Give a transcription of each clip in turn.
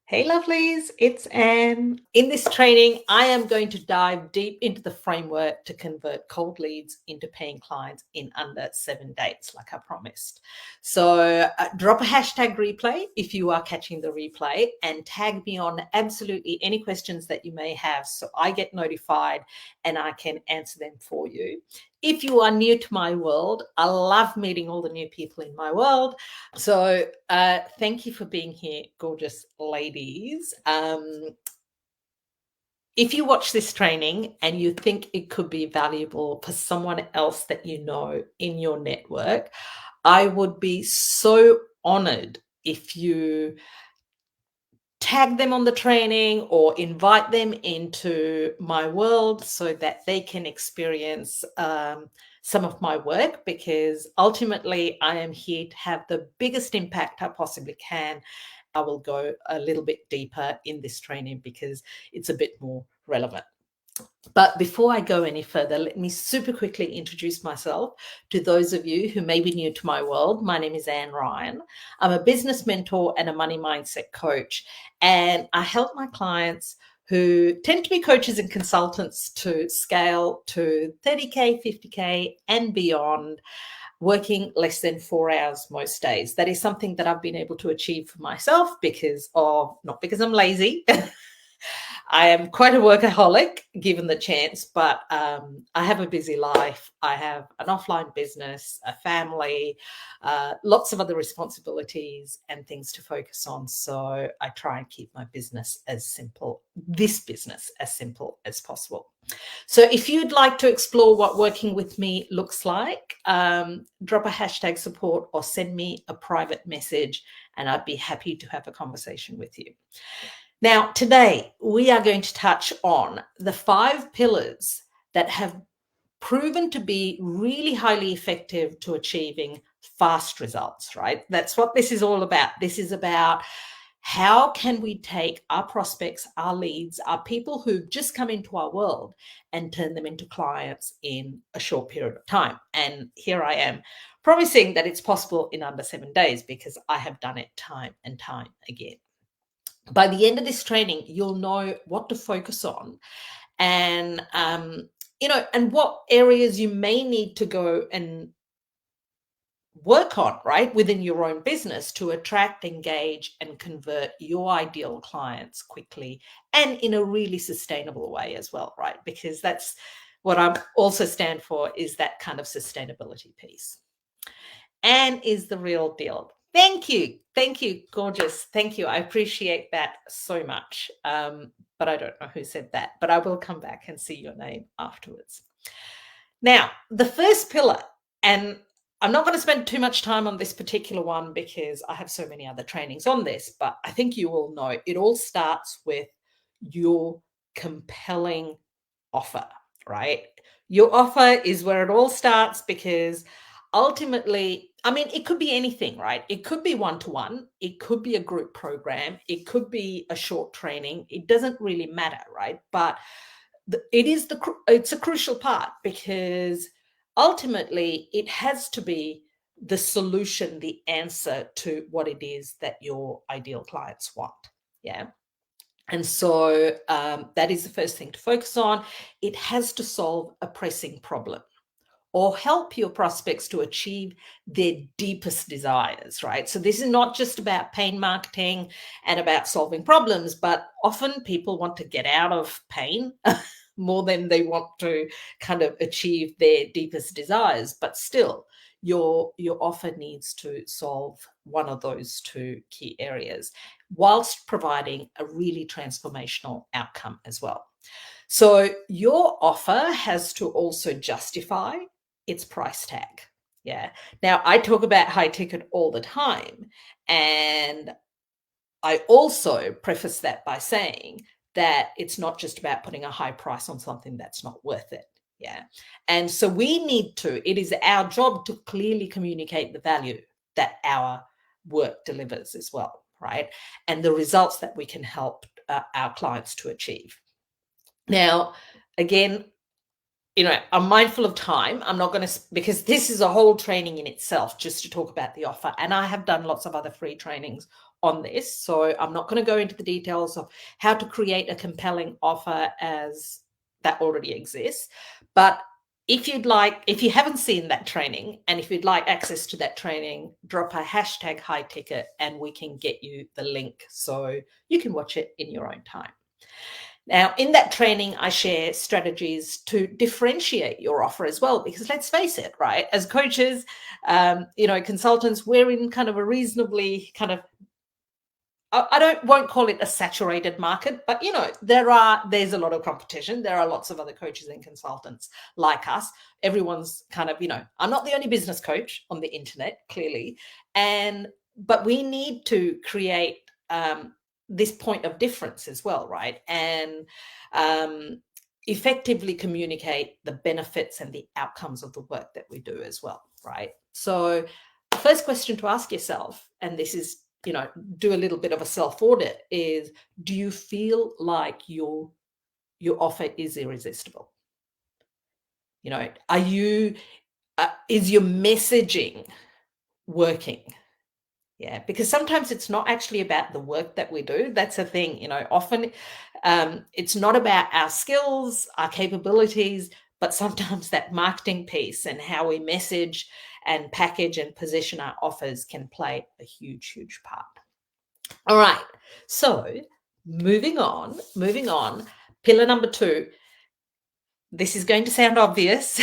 Hey lovelies, it's Anne. In this training, I am going to dive deep into the framework to convert cold leads into paying clients in under 7 days, like I promised. So drop a hashtag replay if you are catching the replay and tag me on absolutely any questions that you may have so I get notified and I can answer them for you. If you are new to my world, I love meeting all the new people in my world. So thank you for being here, gorgeous ladies. If you watch this training and you think it could be valuable for someone else that you know in your network, I would be so honored if you tag them on the training or invite them into my world so that they can experience some of my work, because ultimately I am here to have the biggest impact I possibly can. I will go a little bit deeper in this training because it's a bit more relevant. But before I go any further, let me super quickly introduce myself to those of you who may be new to my world. My name is Anne Ryan. I'm a business mentor and a money mindset coach, and I help my clients who tend to be coaches and consultants to scale to 30K, 50K and beyond, working less than 4 hours most days. That is something that I've been able to achieve for myself not because I'm lazy. I am quite a workaholic given the chance, but I have a busy life. I have an offline business, a family, lots of other responsibilities and things to focus on. So I try and keep my business as simple as possible. So if you'd like to explore what working with me looks like, drop a hashtag support or send me a private message and I'd be happy to have a conversation with you. Now, today we are going to touch on the 5 pillars that have proven to be really highly effective to achieving fast results, right? That's what this is all about. This is about how can we take our prospects, our leads, our people who've just come into our world and turn them into clients in a short period of time. And here I am promising that it's possible in under 7 days because I have done it time and time again. By the end of this training, you'll know what to focus on and, and what areas you may need to go and work on, right, within your own business to attract, engage, and convert your ideal clients quickly and in a really sustainable way as well, right? Because that's what I also stand for, is that kind of sustainability piece. Anne is the real deal. Thank you. Thank you. Gorgeous. Thank you. I appreciate that so much. But I don't know who said that, but I will come back and see your name afterwards. Now, the first pillar, and I'm not going to spend too much time on this particular one because I have so many other trainings on this, but I think you all know it all starts with your compelling offer, right? Your offer is where it all starts, because ultimately, I mean, it could be anything, right? It could be one-to-one, it could be a group program, it could be a short training. It doesn't really matter, right? But it's a crucial part, because ultimately it has to be the solution, the answer to what it is that your ideal clients want. Yeah. And so that is the first thing to focus on. It has to solve a pressing problem or help your prospects to achieve their deepest desires, right? So this is not just about pain marketing and about solving problems, but often people want to get out of pain more than they want to kind of achieve their deepest desires. But still, your offer needs to solve one of those 2 key areas whilst providing a really transformational outcome as well. So your offer has to also justify its price tag. Yeah. Now, I talk about high ticket all the time, and I also preface that by saying that it's not just about putting a high price on something that's not worth it. Yeah. And so it is our job to clearly communicate the value that our work delivers as well, right? And the results that we can help our clients to achieve. Now, again, I'm mindful of time. I'm not going to, because this is a whole training in itself just to talk about the offer. And I have done lots of other free trainings on this. So I'm not going to go into the details of how to create a compelling offer as that already exists. But if you haven't seen that training and if you'd like access to that training, drop a hashtag high ticket and we can get you the link so you can watch it in your own time. Now, in that training, I share strategies to differentiate your offer as well, because let's face it, right? As coaches, consultants, we're in kind of a reasonably kind of, won't call it a saturated market, but there's a lot of competition. There are lots of other coaches and consultants like us. Everyone's kind of, I'm not the only business coach on the internet, clearly, but we need to create this point of difference as well, right? And effectively communicate the benefits and the outcomes of the work that we do as well, right? So the first question to ask yourself, and this is, do a little bit of a self-audit, is, do you feel like your offer is irresistible? Are you, is your messaging working? Yeah, because sometimes it's not actually about the work that we do. That's a thing, often it's not about our skills, our capabilities, but sometimes that marketing piece and how we message and package and position our offers can play a huge, huge part. All right, so moving on, pillar number 2. This is going to sound obvious.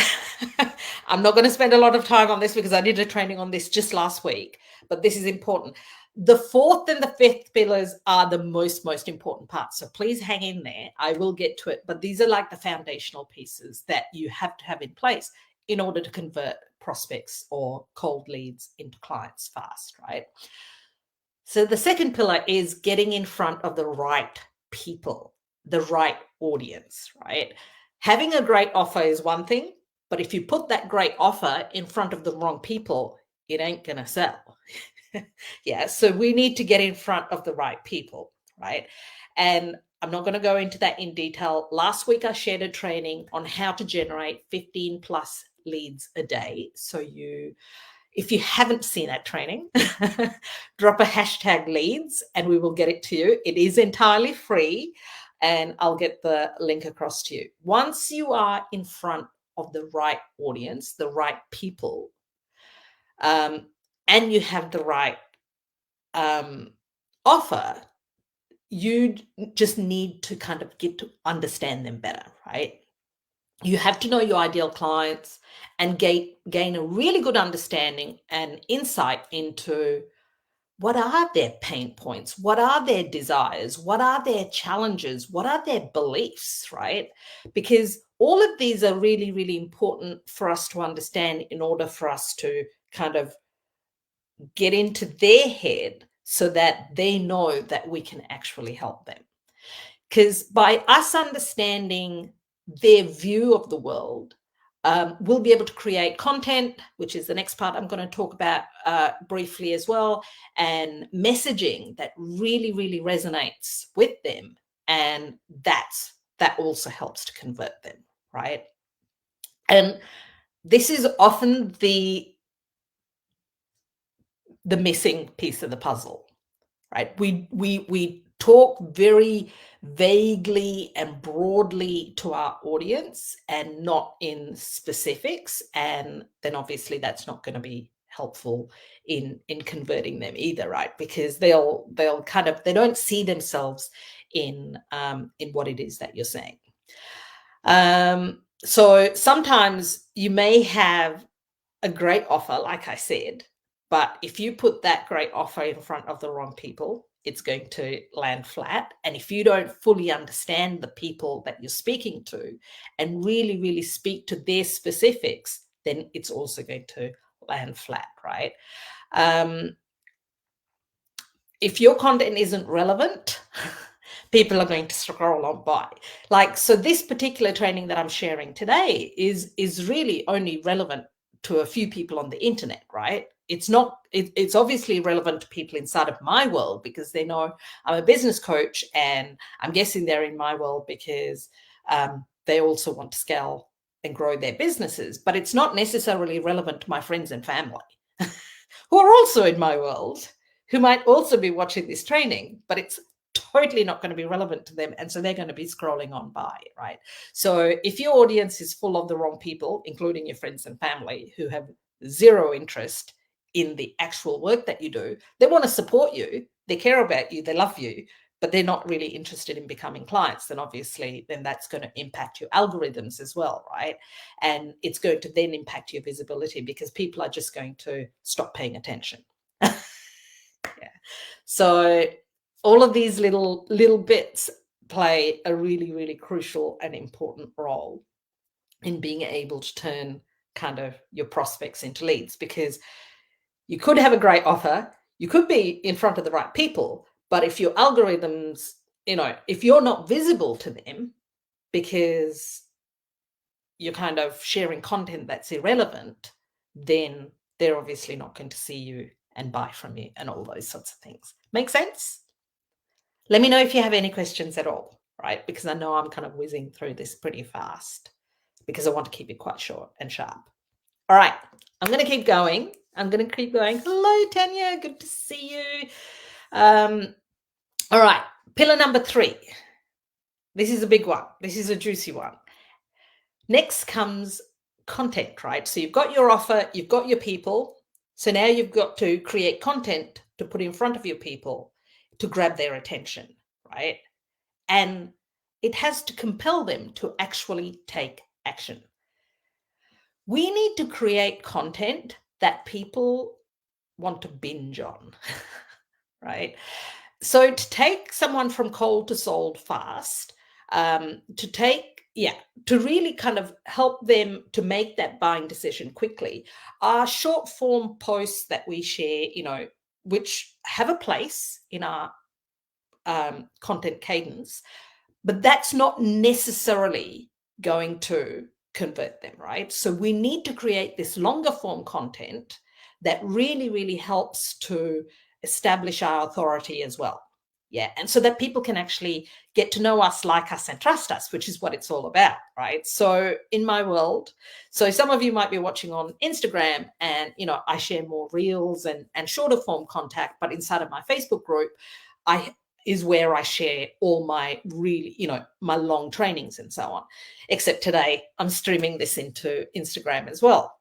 I'm not going to spend a lot of time on this because I did a training on this just last week, but this is important. The 4th and the 5th pillars are the most important parts. So please hang in there. I will get to it, but these are like the foundational pieces that you have to have in place in order to convert prospects or cold leads into clients fast, right? So the second pillar is getting in front of the right people, the right audience, right? Having a great offer is one thing, but if you put that great offer in front of the wrong people, it ain't going to sell. Yeah, so we need to get in front of the right people, right? And I'm not going to go into that in detail. Last week, I shared a training on how to generate 15 plus leads a day. So if you haven't seen that training, drop a hashtag leads and we will get it to you. It is entirely free and I'll get the link across to you. Once you are in front of the right audience, the right people, and you have the right offer, you just need to kind of get to understand them better, right? You have to know your ideal clients and gain a really good understanding and insight into what are their pain points, what are their desires, what are their challenges, what are their beliefs, right? Because all of these are really, really important for us to understand in order for us to kind of get into their head so that they know that we can actually help them. Because by us understanding their view of the world, we'll be able to create content, which is the next part I'm going to talk about briefly as well, and messaging that really, really resonates with them. And that also helps to convert them, right? And this is often the missing piece of the puzzle, right? We talk very vaguely and broadly to our audience and not in specifics, and then obviously that's not going to be helpful in converting them either, right? Because they'll kind of, they don't see themselves in what it is that you're saying. So sometimes you may have a great offer, like I said, but if you put that great offer in front of the wrong people, it's going to land flat. And if you don't fully understand the people that you're speaking to and really, really speak to their specifics, then it's also going to land flat, right? If your content isn't relevant, people are going to scroll on by. Like, so this particular training that I'm sharing today is really only relevant to a few people on the internet, right? It's not, it's obviously relevant to people inside of my world because they know I'm a business coach, and I'm guessing they're in my world because they also want to scale and grow their businesses, but it's not necessarily relevant to my friends and family who are also in my world, who might also be watching this training, but it's totally not going to be relevant to them. And so they're going to be scrolling on by, right? So if your audience is full of the wrong people, including your friends and family who have zero interest in the actual work that you do, they want to support you, they care about you, they love you, but they're not really interested in becoming clients, then obviously then that's going to impact your algorithms as well, right? And it's going to then impact your visibility because people are just going to stop paying attention. Yeah. So all of these little bits play a really, really crucial and important role in being able to turn kind of your prospects into leads, because you could have a great offer, you could be in front of the right people, but if your algorithms, if you're not visible to them because you're kind of sharing content that's irrelevant, then they're obviously not going to see you and buy from you and all those sorts of things. Make sense? Let me know if you have any questions at all, right? Because I know I'm kind of whizzing through this pretty fast because I want to keep it quite short and sharp. All right, I'm going to keep going. Hello, Tanya. Good to see you. All right, pillar number 3. This is a big one. This is a juicy one. Next comes content, right? So you've got your offer, you've got your people. So now you've got to create content to put in front of your people to grab their attention, right? And it has to compel them to actually take action. We need to create content that people want to binge on, right? So to take someone from cold to sold fast, to really kind of help them to make that buying decision quickly, are short form posts that we share, which have a place in our content cadence, but that's not necessarily going to convert them, right? So we need to create this longer form content that really, really helps to establish our authority as well. Yeah. And so that people can actually get to know us, like us, and trust us, which is what it's all about, right? So in my world, so some of you might be watching on Instagram and, I share more reels and shorter form contact, but inside of my Facebook group, is where I share all my really, my long trainings and so on. Except today I'm streaming this into Instagram as well.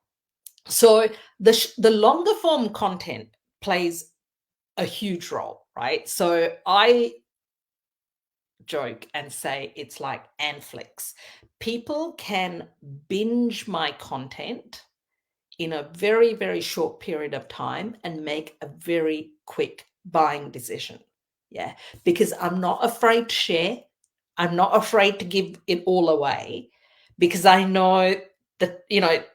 So the longer form content plays a huge role, right? So I joke and say it's like Netflix. People can binge my content in a very, very short period of time and make a very quick buying decision. Yeah, because I'm not afraid to share. I'm not afraid to give it all away because I know that,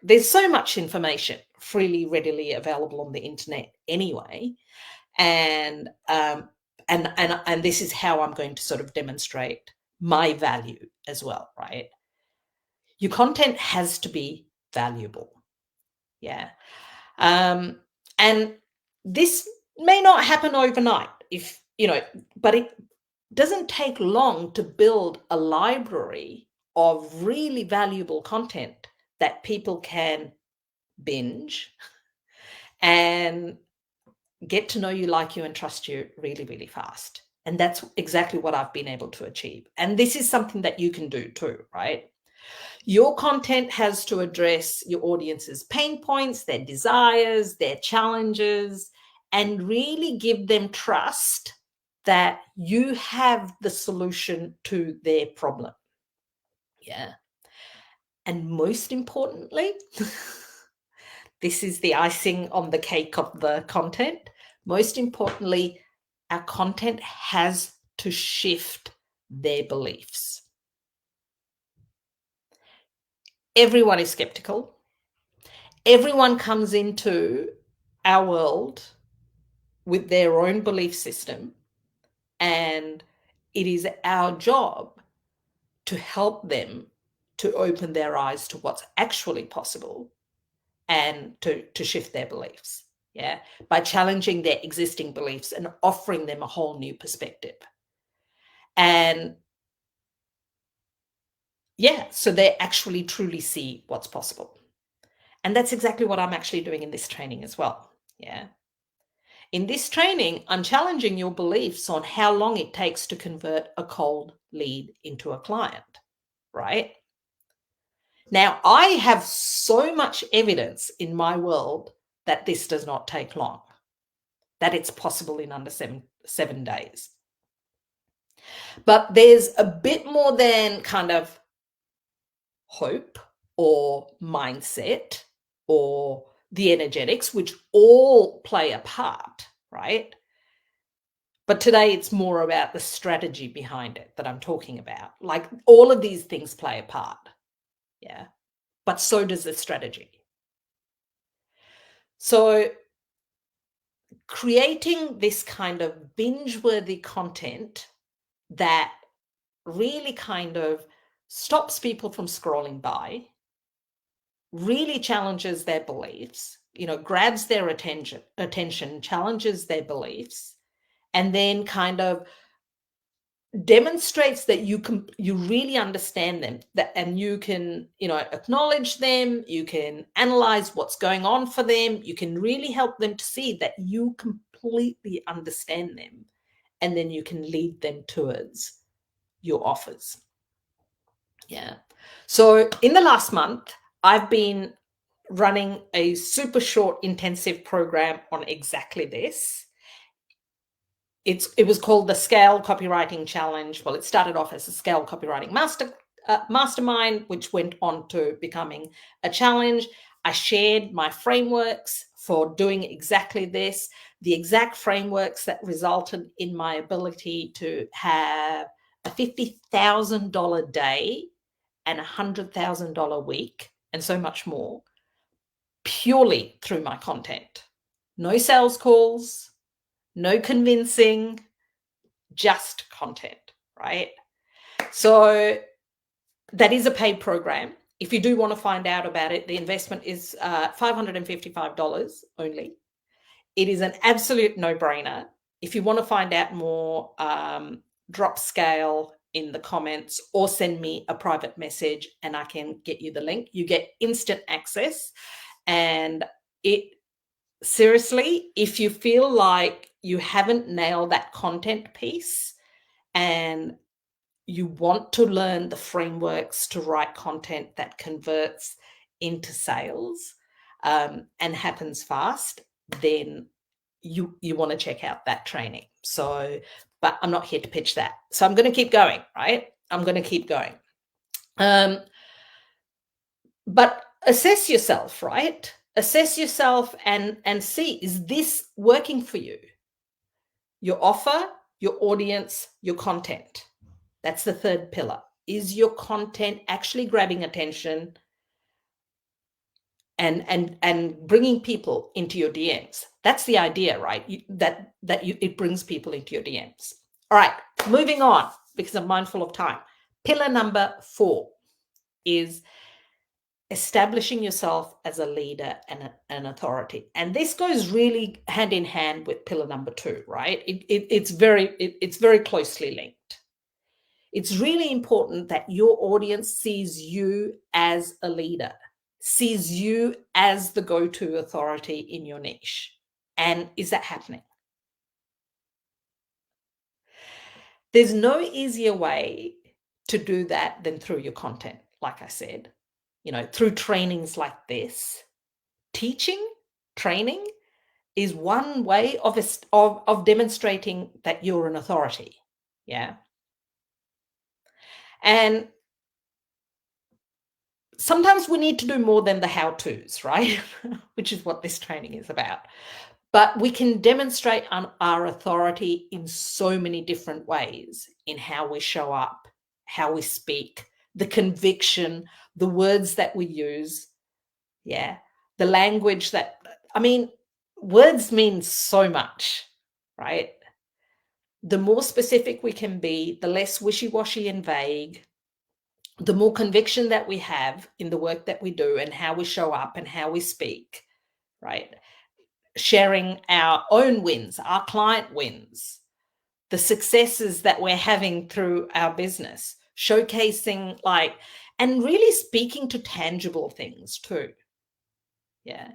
there's so much information freely, readily available on the internet anyway. And this is how I'm going to sort of demonstrate my value as well, right? Your content has to be valuable. Yeah. And this may not happen overnight but it doesn't take long to build a library of really valuable content that people can binge and get to know you, like you, and trust you really, really fast. And that's exactly what I've been able to achieve. And this is something that you can do too, right? Your content has to address your audience's pain points, their desires, their challenges, and really give them trust that you have the solution to their problem. Yeah. And most importantly, this is the icing on the cake of the content. Most importantly, our content has to shift their beliefs. Everyone is skeptical. Everyone comes into our world with their own belief system, and it is our job to help them to open their eyes to what's actually possible and to shift their beliefs, yeah, by challenging their existing beliefs and offering them a whole new perspective. And Yeah, so they actually truly see what's possible. And that's exactly what I'm actually doing in this training as well. Yeah. In this training, I'm challenging your beliefs on how long it takes to convert a cold lead into a client, right? Now, I have so much evidence in my world that this does not take long, that it's possible in under seven days. But there's a bit more than kind of hope or mindset or the energetics, which all play a part, right? But today it's more about the strategy behind it that I'm talking about. Like all of these things play a part. Yeah. But so does the strategy. So creating this kind of binge-worthy content that really kind of stops people from scrolling by, really challenges their beliefs, grabs their attention, challenges their beliefs, and then kind of demonstrates that you really understand them, that and you can acknowledge them, you can analyze what's going on for them, you can really help them to see that you completely understand them, and then you can lead them towards your offers. Yeah. So in the last month, I've been running a super short intensive program on exactly this. It was called the Scale Copywriting Challenge. Well, it started off as a Scale Copywriting Mastermind, which went on to becoming a challenge. I shared my frameworks for doing exactly this, the exact frameworks that resulted in my ability to have a $50,000 day and a $100,000 week and so much more purely through my content. No sales calls, no convincing, just content, right? So that is a paid program. If you do want to find out about it, the investment is $555 only. It is an absolute no-brainer. If you want to find out more, drop Scale in the comments or send me a private message and I can get you the link. You get instant access. And it seriously, if you feel like you haven't nailed that content piece and you want to learn the frameworks to write content that converts into sales and happens fast, then you want to check out that training. So, but I'm not here to pitch that. So I'm going to keep going, right? I'm going to keep going. But assess yourself, right? Assess yourself and see, is this working for you? Your offer, your audience, your content. That's the third pillar. Is your content actually grabbing attention and bringing people into your DMs? That's the idea, right? It brings people into your DMs. All right, moving on because I'm mindful of time. Pillar number 4 is establishing yourself as a leader and an authority. And this goes really hand in hand with pillar number 2, right? It's very closely linked. It's really important that your audience sees you as a leader, sees you as the go-to authority in your niche. And is that happening? There's no easier way to do that than through your content, like I said. Through trainings like this. Teaching, training is one way of demonstrating that you're an authority. Yeah. And sometimes we need to do more than the how-tos, right? Which is what this training is about. But we can demonstrate our authority in so many different ways in how we show up, how we speak, the conviction, the words that we use. Yeah. The language words mean so much, right? The more specific we can be, the less wishy-washy and vague, the more conviction that we have in the work that we do and how we show up and how we speak, right? Sharing our own wins, our client wins, the successes that we're having through our business, showcasing and really speaking to tangible things too. Yeah.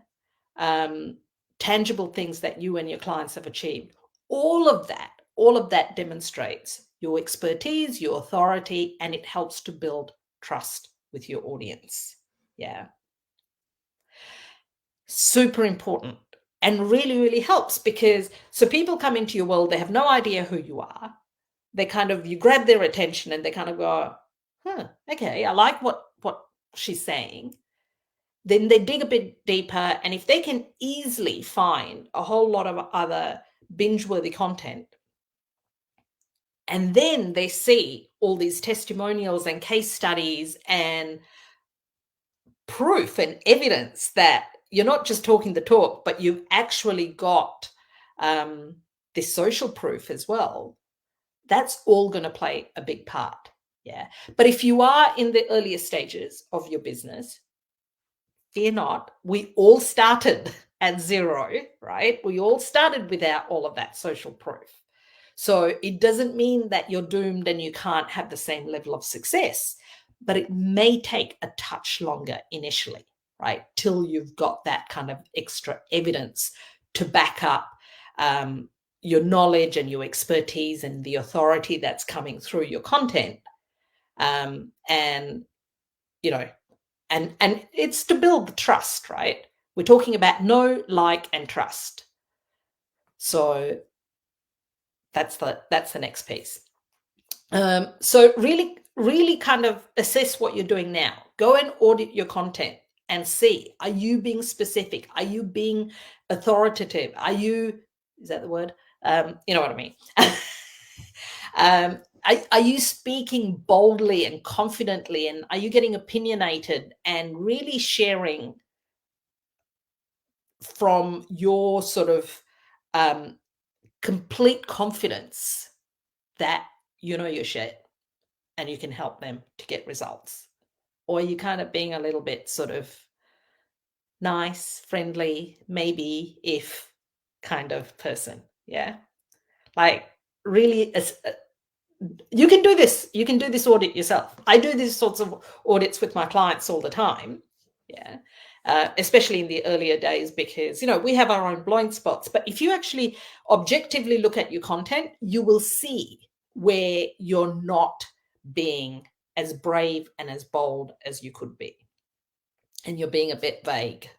Tangible things that you and your clients have achieved. All of that demonstrates your expertise, your authority, and it helps to build trust with your audience. Yeah. Super important, and really, really helps, because so people come into your world, they have no idea who you are. They kind of, you grab their attention and they kind of go, okay, I like what she's saying. Then they dig a bit deeper, and if they can easily find a whole lot of other binge-worthy content, and then they see all these testimonials and case studies and proof and evidence that you're not just talking the talk, but you've actually got this social proof as well, that's all going to play a big part. Yeah. But if you are in the earlier stages of your business, fear not. We all started at zero, right? We all started without all of that social proof. So it doesn't mean that you're doomed and you can't have the same level of success, but it may take a touch longer initially, right? Till you've got that kind of extra evidence to back up your knowledge and your expertise and the authority that's coming through your content. And, you know, and it's to build the trust, right? We're talking about know, like, and trust. So that's the next piece. So really kind of assess what you're doing now. Go and audit your content and see, are you being specific? Are you being authoritative? Is that the word? You know what I mean? Are you speaking boldly and confidently, and are you getting opinionated and really sharing from your sort of complete confidence that you know your shit and you can help them to get results? Or are you kind of being a little bit sort of nice, friendly, maybe if kind of person? Yeah. Like really, you can do this. You can do this audit yourself. I do these sorts of audits with my clients all the time. Yeah. Especially in the earlier days, because, you know, we have our own blind spots. But if you actually objectively look at your content, you will see where you're not being as brave and as bold as you could be. And you're being a bit vague.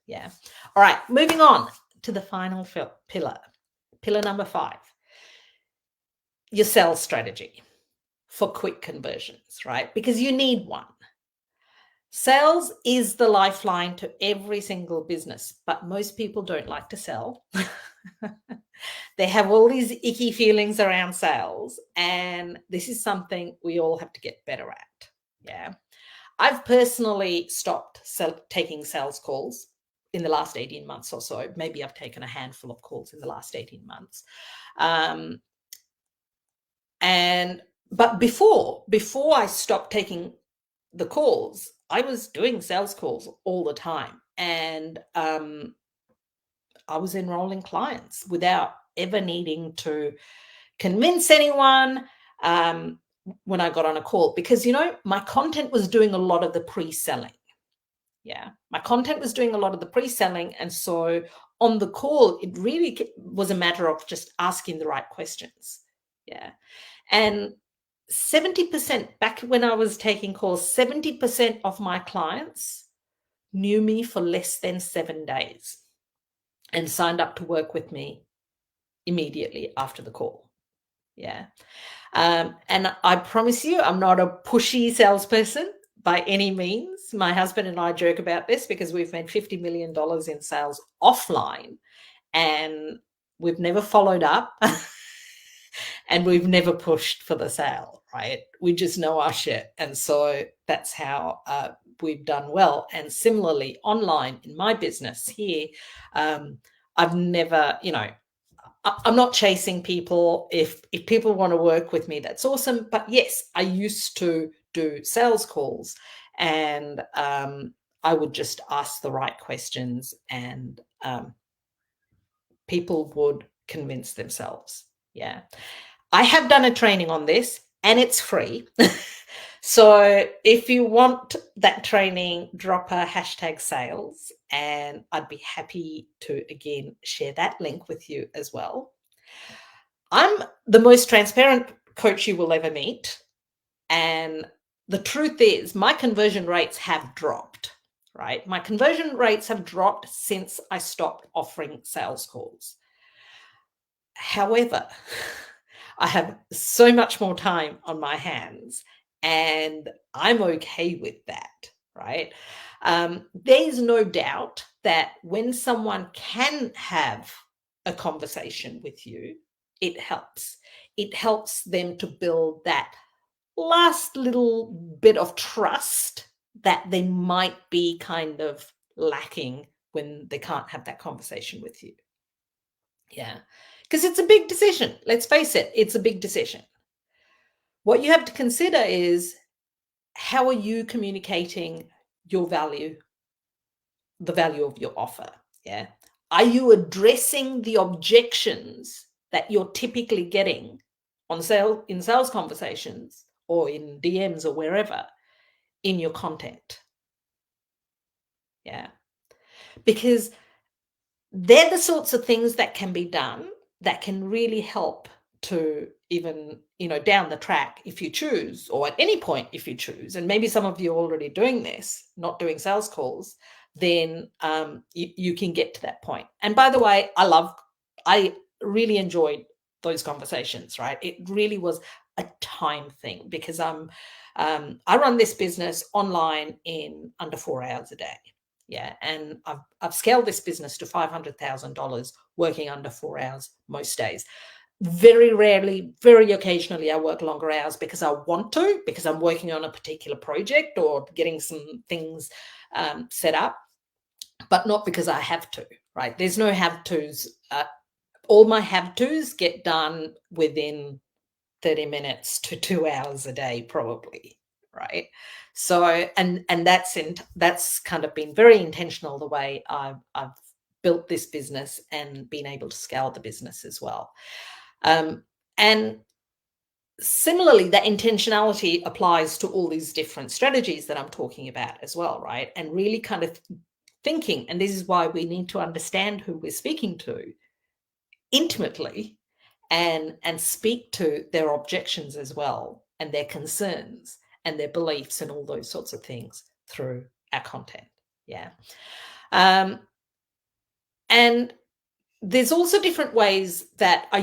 Yeah. All right. Moving on to the final pillar. Pillar number 5. Your sales strategy for quick conversions, right? Because you need one. Sales is the lifeline to every single business, but most people don't like to sell. They have all these icky feelings around sales, and this is something we all have to get better at. Yeah. I've personally stopped taking sales calls in the last 18 months or so. Maybe I've taken a handful of calls in the last 18 months. But before I stopped taking the calls, I was doing sales calls all the time, and I was enrolling clients without ever needing to convince anyone when I got on a call, because, you know, my content was doing a lot of the pre-selling. Yeah, my content was doing a lot of the pre-selling, and so on the call, it really was a matter of just asking the right questions. Yeah, and 70%, back when I was taking calls, 70% of my clients knew me for less than 7 days and signed up to work with me immediately after the call. Yeah. And I promise you, I'm not a pushy salesperson by any means. My husband and I joke about this because we've made $50 million in sales offline, and we've never followed up and we've never pushed for the sale, right? We just know our shit. And so that's how we've done well. And similarly, online in my business here, I've never, you know, I'm not chasing people. If people want to work with me, that's awesome. But yes, I used to do sales calls, and I would just ask the right questions, and people would convince themselves. Yeah. I have done a training on this, and it's free. So if you want that training, drop a hashtag sales, and I'd be happy to again share that link with you as well. I'm the most transparent coach you will ever meet. And the truth is, my conversion rates have dropped, right? My conversion rates have dropped since I stopped offering sales calls. However, I have so much more time on my hands, and I'm okay with that, right? There's no doubt that when someone can have a conversation with you, it helps. It helps them to build that last little bit of trust that they might be kind of lacking when they can't have that conversation with you. Yeah. Because it's a big decision. Let's face it, it's a big decision. What you have to consider is how are you communicating your value, the value of your offer? Yeah. Are you addressing the objections that you're typically getting on sales conversations or in DMs or wherever in your content? Yeah. Because they're the sorts of things that can be done that can really help to even, down the track if you choose, or at any point if you choose, and maybe some of you are already doing this, not doing sales calls, then you can get to that point. And by the way, I really enjoyed those conversations, right? It really was a time thing because I run this business online in under 4 hours a day. Yeah, and I've scaled this business to $500,000 working under 4 hours most days. Very rarely, very occasionally, I work longer hours because I want to, because I'm working on a particular project or getting some things set up, but not because I have to, right? There's no have tos. All my have tos get done within 30 minutes to 2 hours a day, probably, right? So, and that's kind of been very intentional the way I've built this business and been able to scale the business as well. And similarly, that intentionality applies to all these different strategies that I'm talking about as well, right? And really kind of thinking, and this is why we need to understand who we're speaking to intimately and speak to their objections as well and their concerns and their beliefs and all those sorts of things through our content. Yeah. And there's also different ways that I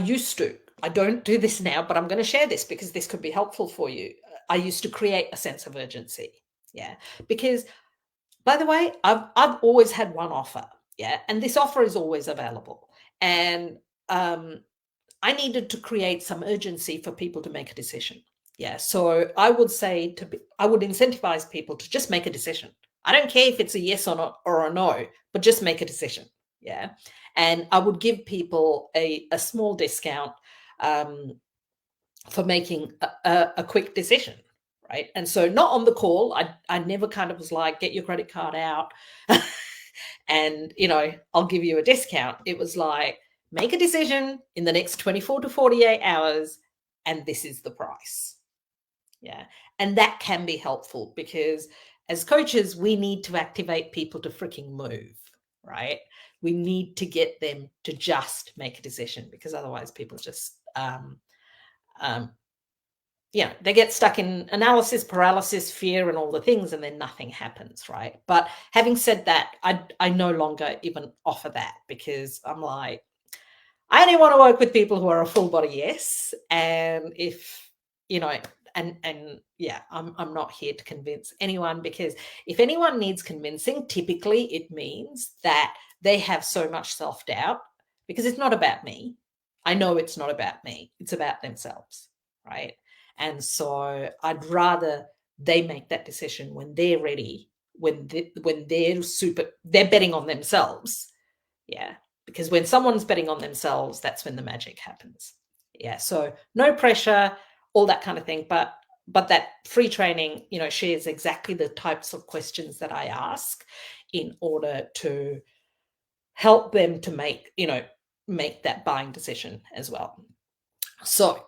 don't do this now, but I'm going to share this because this could be helpful for you. I used to create a sense of urgency. Yeah. Because by the way, I've always had one offer. Yeah. And this offer is always available. And I needed to create some urgency for people to make a decision. Yeah. So I would say I would incentivize people to just make a decision. I don't care if it's a yes or not or a no, but just make a decision. Yeah. And I would give people a small discount um, for making a quick decision. Right. And so not on the call. I never kind of was like, get your credit card out and, I'll give you a discount. It was like, make a decision in the next 24 to 48 hours, and this is the price. Yeah. And that can be helpful because as coaches, we need to activate people to freaking move, right? We need to get them to just make a decision because otherwise people just, um, they get stuck in analysis paralysis, fear, and all the things, and then nothing happens, right? But having said that, I no longer even offer that because I'm like, I only want to work with people who are a full body yes. And if, and yeah, I'm not here to convince anyone because if anyone needs convincing, typically it means that they have so much self-doubt because it's not about me. I know it's not about me. It's about themselves, right? And so I'd rather they make that decision when they're ready, when they're betting on themselves. Yeah, because when someone's betting on themselves, that's when the magic happens. Yeah, so no pressure, all that kind of thing, but that free training, shares exactly the types of questions that I ask in order to help them to make that buying decision as well. So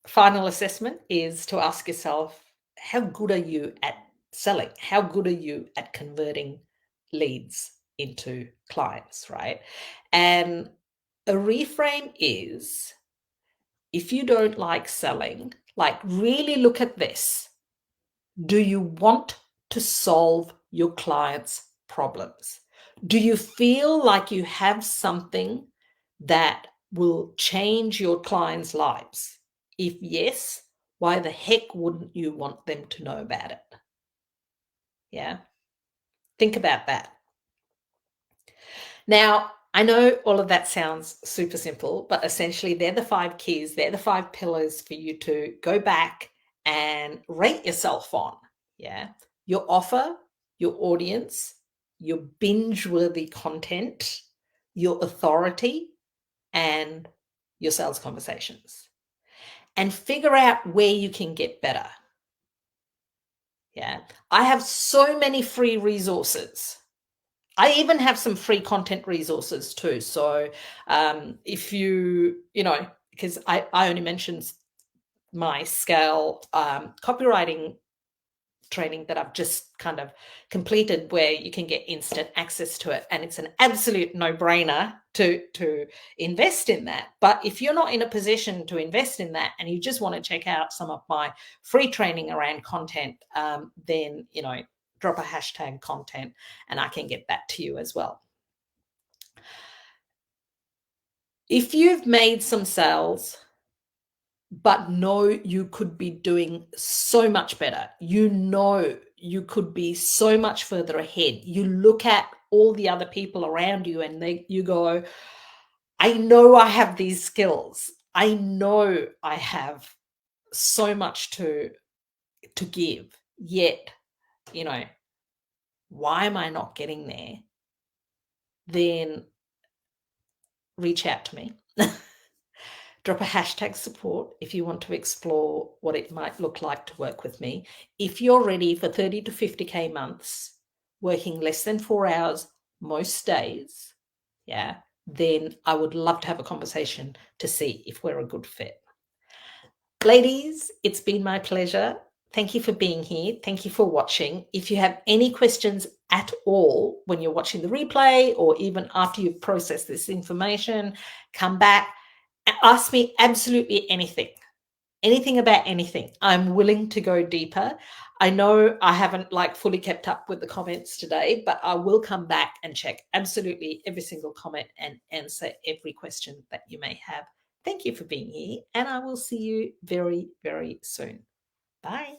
final assessment is to ask yourself, how good are you at selling? How good are you at converting leads into clients, right? And a reframe is, if you don't like selling, like really look at this. Do you want to solve your clients' problems? Do you feel like you have something that will change your clients' lives? If yes, why the heck wouldn't you want them to know about it? Yeah, think about that. Now, I know all of that sounds super simple, but essentially they're the 5 keys, they're the 5 pillars for you to go back and rate yourself on. Yeah. Your offer, your audience, your binge-worthy content, your authority, and your sales conversations. And figure out where you can get better. Yeah. I have so many free resources. I even have some free content resources too. So if because I only mentioned my scale copywriting training that I've just kind of completed, where you can get instant access to it, and it's an absolute no-brainer to invest in that. But if you're not in a position to invest in that and you just want to check out some of my free training around content, then drop a hashtag content and I can get that to you as well. If you've made some sales but know you could be doing so much better, you could be so much further ahead, you look at all the other people around you and you go, I know I have these skills, I know I have so much to give, yet why am I not getting there? Then reach out to me. Drop a hashtag support if you want to explore what it might look like to work with me. If you're ready for 30 to 50K months, working less than 4 hours most days, then I would love to have a conversation to see if we're a good fit. Ladies, it's been my pleasure. Thank you for being here. Thank you for watching. If you have any questions at all when you're watching the replay, or even after you've processed this information, come back. Ask me absolutely anything about anything. I'm willing to go deeper. I know I haven't fully kept up with the comments today, but I will come back and check absolutely every single comment and answer every question that you may have. Thank you for being here, and I will see you very, very soon. Bye.